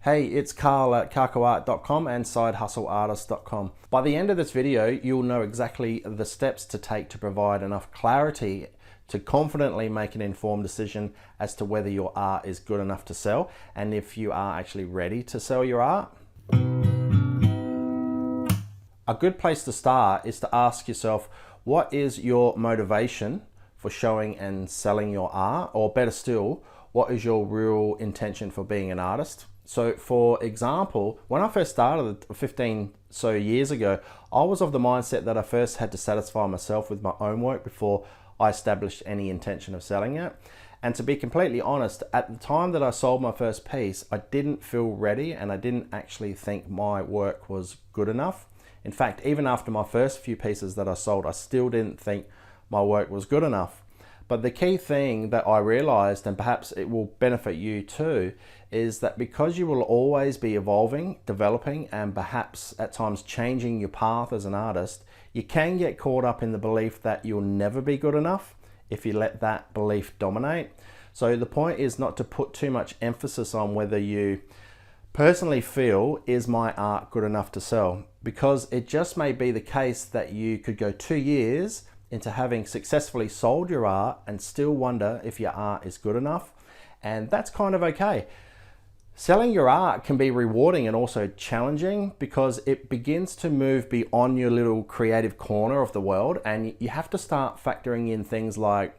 Hey, it's Carl at carcoart.com and sidehustleartist.com. By the end of this video, you'll know exactly the steps to take to provide enough clarity to confidently make an informed decision as to whether your art is good enough to sell and if you are actually ready to sell your art. A good place to start is to ask yourself, what is your motivation for showing and selling your art? Or better still, what is your real intention for being an artist? So for example, when I first started 15 so years ago, I was of the mindset that I first had to satisfy myself with my own work before I established any intention of selling it. And to be completely honest, at the time that I sold my first piece, I didn't feel ready and I didn't actually think my work was good enough. In fact, even after my first few pieces that I sold, I still didn't think my work was good enough. But the key thing that I realized, and perhaps it will benefit you too, is that because you will always be evolving, developing, and perhaps at times changing your path as an artist, you can get caught up in the belief that you'll never be good enough if you let that belief dominate. So the point is not to put too much emphasis on whether you personally feel, is my art good enough to sell? Because it just may be the case that you could go 2 years into having successfully sold your art and still wonder if your art is good enough. And that's kind of okay. Selling your art can be rewarding and also challenging because it begins to move beyond your little creative corner of the world, and you have to start factoring in things like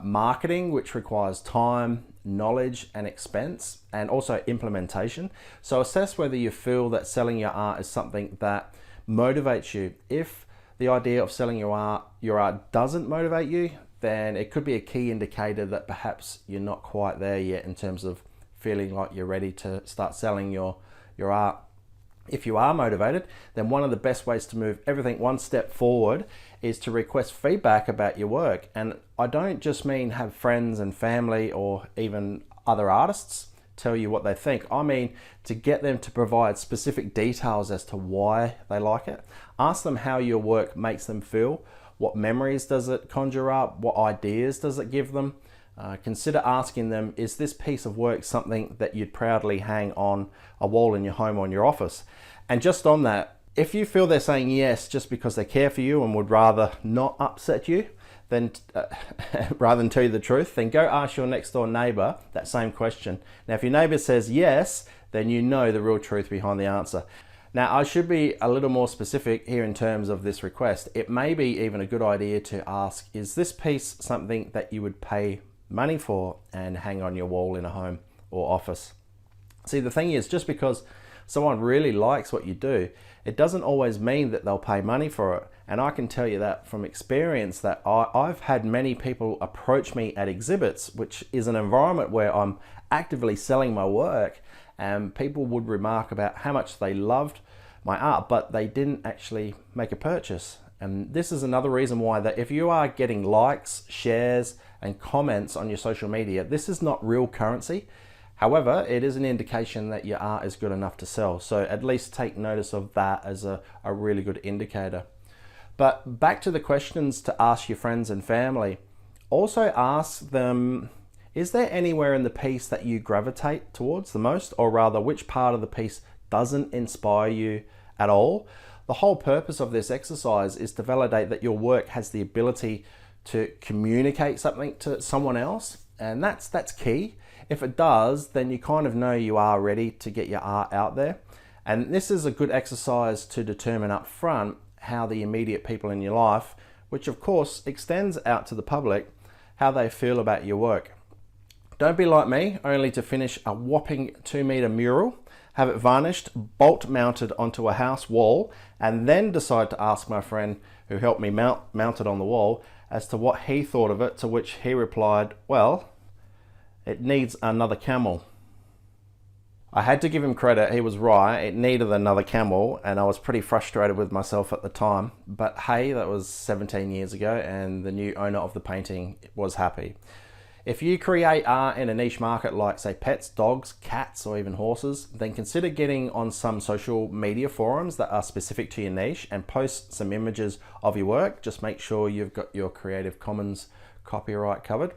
marketing, which requires time, knowledge, and expense, and also implementation. So assess whether you feel that selling your art is something that motivates you. If the idea of selling your art doesn't motivate you, then it could be a key indicator that perhaps you're not quite there yet in terms of feeling like you're ready to start selling your art. If you are motivated, then one of the best ways to move everything one step forward is to request feedback about your work. And I don't just mean have friends and family or even other artists tell you what they think. I mean to get them to provide specific details as to why they like it. Ask them how your work makes them feel. What memories does it conjure up? What ideas does it give them? Consider asking them, is this piece of work something that you'd proudly hang on a wall in your home or in your office? And just on that, if you feel they're saying yes just because they care for you and would rather not upset you, then rather than tell you the truth, then go ask your next door neighbor that same question. Now, if your neighbor says yes, then you know the real truth behind the answer. Now, I should be a little more specific here in terms of this request. It may be even a good idea to ask, is this piece something that you would pay money for and hang on your wall in a home or office? See, the thing is, just because someone really likes what you do, it doesn't always mean that they'll pay money for it. And I can tell you that from experience that I've had many people approach me at exhibits, which is an environment where I'm actively selling my work, and people would remark about how much they loved my art, but they didn't actually make a purchase. And this is another reason why that if you are getting likes, shares, and comments on your social media, this is not real currency. However, it is an indication that your art is good enough to sell. So at least take notice of that as a really good indicator. But back to the questions to ask your friends and family. Also ask them, is there anywhere in the piece that you gravitate towards the most? Or rather, which part of the piece doesn't inspire you at all? The whole purpose of this exercise is to validate that your work has the ability to communicate something to someone else, and that's key. If it does, then you kind of know you are ready to get your art out there. And this is a good exercise to determine up front how the immediate people in your life, which of course extends out to the public, how they feel about your work. Don't be like me, only to finish a whopping 2-meter mural, have it varnished, bolt mounted onto a house wall, and then decide to ask my friend who helped me mount it on the wall as to what he thought of it, to which he replied, well, it needs another camel. I had to give him credit, he was right, it needed another camel, and I was pretty frustrated with myself at the time. But hey, that was 17 years ago, and the new owner of the painting was happy. If you create art in a niche market like, say, pets, dogs, cats, or even horses, then consider getting on some social media forums that are specific to your niche and post some images of your work. Just make sure you've got your Creative Commons copyright covered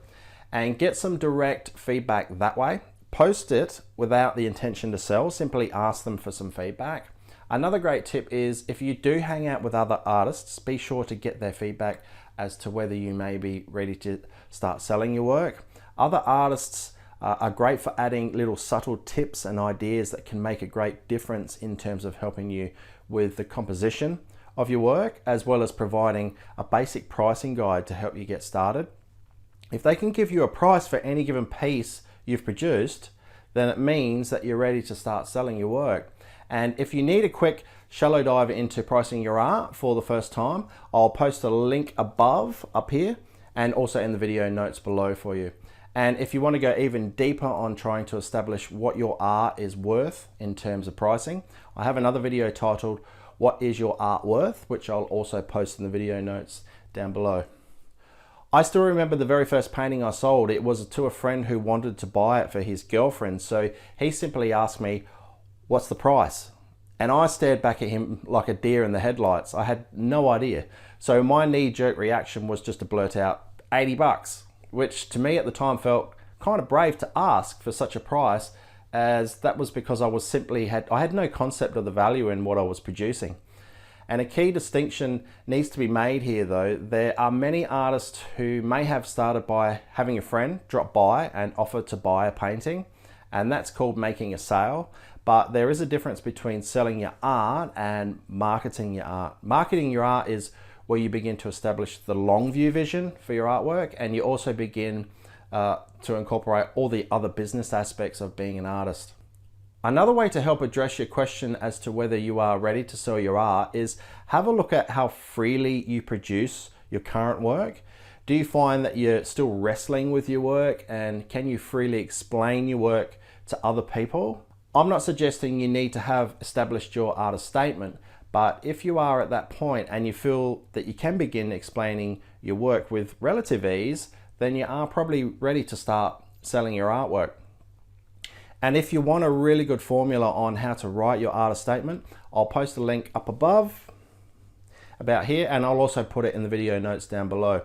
and get some direct feedback that way. Post it without the intention to sell, simply ask them for some feedback. Another great tip is if you do hang out with other artists, be sure to get their feedback as to whether you may be ready to start selling your work. Other artists are great for adding little subtle tips and ideas that can make a great difference in terms of helping you with the composition of your work, as well as providing a basic pricing guide to help you get started. If they can give you a price for any given piece you've produced, then it means that you're ready to start selling your work. And if you need a quick shallow dive into pricing your art for the first time, I'll post a link above up here and also in the video notes below for you. And if you want to go even deeper on trying to establish what your art is worth in terms of pricing, I have another video titled "What is your art worth?" which I'll also post in the video notes down below. I still remember the very first painting I sold. It was to a friend who wanted to buy it for his girlfriend. So he simply asked me, "What's the price?" And I stared back at him like a deer in the headlights. I had no idea. So my knee-jerk reaction was just to blurt out $80, which to me at the time felt kind of brave to ask for such a price, as that was because I had no concept of the value in what I was producing. And a key distinction needs to be made here though. There are many artists who may have started by having a friend drop by and offer to buy a painting, and that's called making a sale. But there is a difference between selling your art and marketing your art. Marketing your art is where you begin to establish the long view vision for your artwork, and you also begin to incorporate all the other business aspects of being an artist. Another way to help address your question as to whether you are ready to sell your art is have a look at how freely you produce your current work. Do you find that you're still wrestling with your work, and can you freely explain your work to other people? I'm not suggesting you need to have established your artist statement, but if you are at that point and you feel that you can begin explaining your work with relative ease, then you are probably ready to start selling your artwork. And if you want a really good formula on how to write your artist statement, I'll post a link up above about here, and I'll also put it in the video notes down below.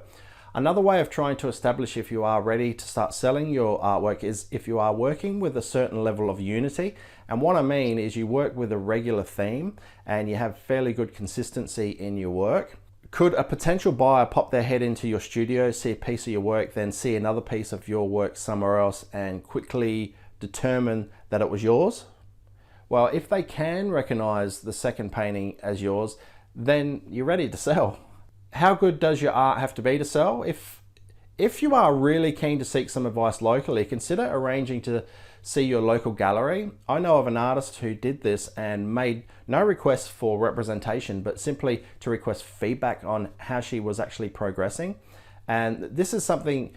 Another way of trying to establish if you are ready to start selling your artwork is if you are working with a certain level of unity. And what I mean is you work with a regular theme and you have fairly good consistency in your work. Could a potential buyer pop their head into your studio, see a piece of your work, then see another piece of your work somewhere else and quickly determine that it was yours? Well, if they can recognize the second painting as yours, then you're ready to sell. How good does your art have to be to sell? If you are really keen to seek some advice locally, consider arranging to see your local gallery. I know of an artist who did this and made no requests for representation, but simply to request feedback on how she was actually progressing. And this is something,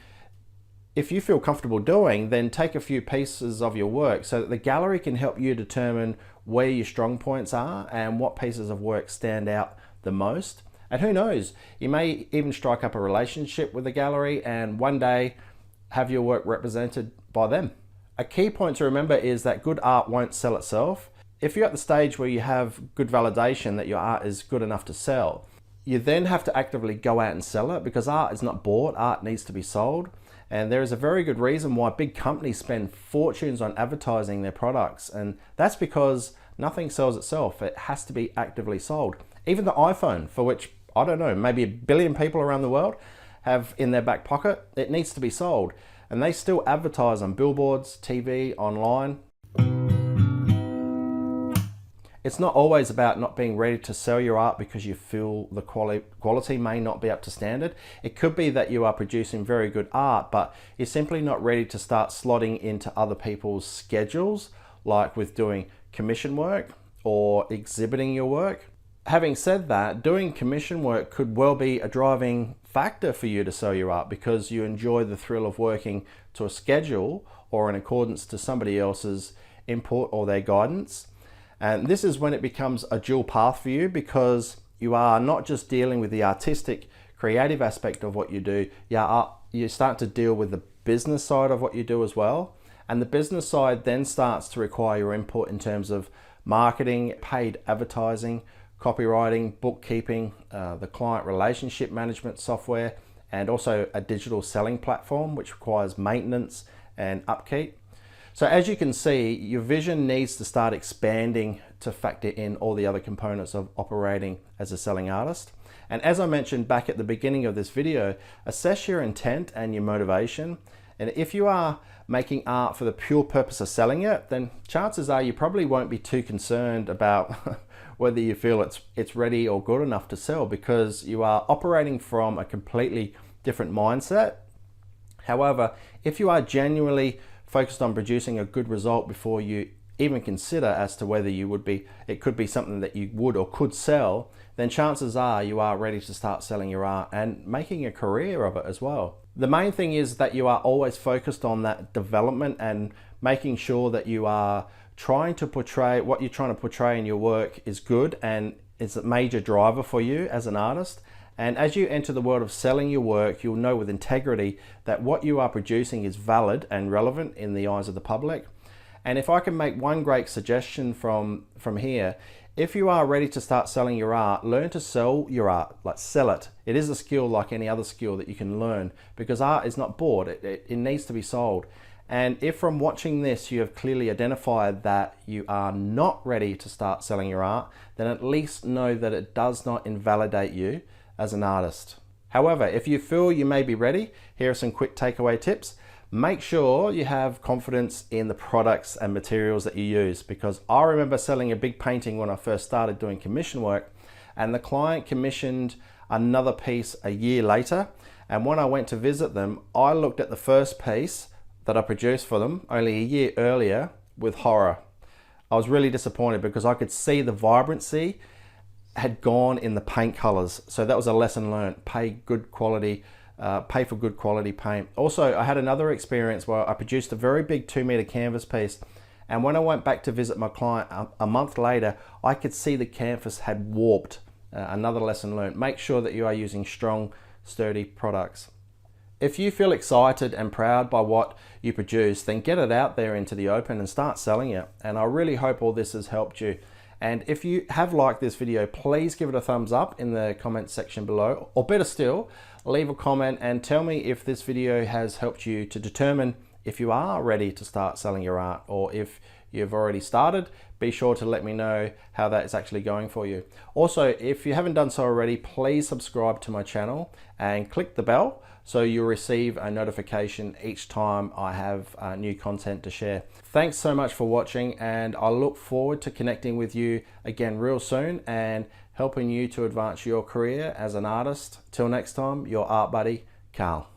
if you feel comfortable doing, then take a few pieces of your work so that the gallery can help you determine where your strong points are and what pieces of work stand out the most. And who knows, you may even strike up a relationship with the gallery and one day have your work represented by them. A key point to remember is that good art won't sell itself. If you're at the stage where you have good validation that your art is good enough to sell, you then have to actively go out and sell it, because art is not bought, art needs to be sold. And there is a very good reason why big companies spend fortunes on advertising their products, and that's because nothing sells itself. It has to be actively sold. Even the iPhone, for which, I don't know, maybe 1 billion people around the world have in their back pocket, it needs to be sold. And they still advertise on billboards, TV, online. It's not always about not being ready to sell your art because you feel the quality may not be up to standard. It could be that you are producing very good art, but you're simply not ready to start slotting into other people's schedules, like with doing commission work or exhibiting your work. Having said that, doing commission work could well be a driving factor for you to sell your art, because you enjoy the thrill of working to a schedule or in accordance to somebody else's input or their guidance. And this is when it becomes a dual path for you, because you are not just dealing with the artistic, creative aspect of what you do, you start to deal with the business side of what you do as well. And the business side then starts to require your input in terms of marketing, paid advertising, copywriting, bookkeeping, the client relationship management software, and also a digital selling platform which requires maintenance and upkeep. So as you can see, your vision needs to start expanding to factor in all the other components of operating as a selling artist. And as I mentioned back at the beginning of this video, assess your intent and your motivation. And if you are making art for the pure purpose of selling it, then chances are you probably won't be too concerned about whether you feel it's ready or good enough to sell, because you are operating from a completely different mindset. However, if you are genuinely focused on producing a good result before you even consider as to whether it could be something that you would or could sell, then chances are you are ready to start selling your art and making a career of it as well. The main thing is that you are always focused on that development and making sure that you are trying to portray what you're trying to portray in your work is good and is a major driver for you as an artist. And as you enter the world of selling your work, you'll know with integrity that what you are producing is valid and relevant in the eyes of the public. And if I can make one great suggestion from here, if you are ready to start selling your art, learn to sell your art, like sell it. It is a skill like any other skill that you can learn, because art is not bought, it needs to be sold. And if from watching this you have clearly identified that you are not ready to start selling your art, then at least know that it does not invalidate you as an artist. However, if you feel you may be ready, here are some quick takeaway tips. Make sure you have confidence in the products and materials that you use, because I remember selling a big painting when I first started doing commission work, and the client commissioned another piece a year later, and when I went to visit them, I looked at the first piece that I produced for them only a year earlier with horror. I was really disappointed because I could see the vibrancy had gone in the paint colors. So that was a lesson learned. Pay for good quality paint. Also, I had another experience where I produced a very big 2-meter canvas piece, and when I went back to visit my client a month later, I could see the canvas had warped. Another lesson learned. Make sure that you are using strong, sturdy products. If you feel excited and proud by what you produce, then get it out there into the open and start selling it. And I really hope all this has helped you. And if you have liked this video, please give it a thumbs up in the comment section below, or better still, leave a comment and tell me if this video has helped you to determine if you are ready to start selling your art, or if you've already started. Be sure to let me know how that is actually going for you. Also, if you haven't done so already, please subscribe to my channel and click the bell so you'll receive a notification each time I have new content to share. Thanks so much for watching, and I look forward to connecting with you again real soon and helping you to advance your career as an artist. Till next time, your art buddy, Carl.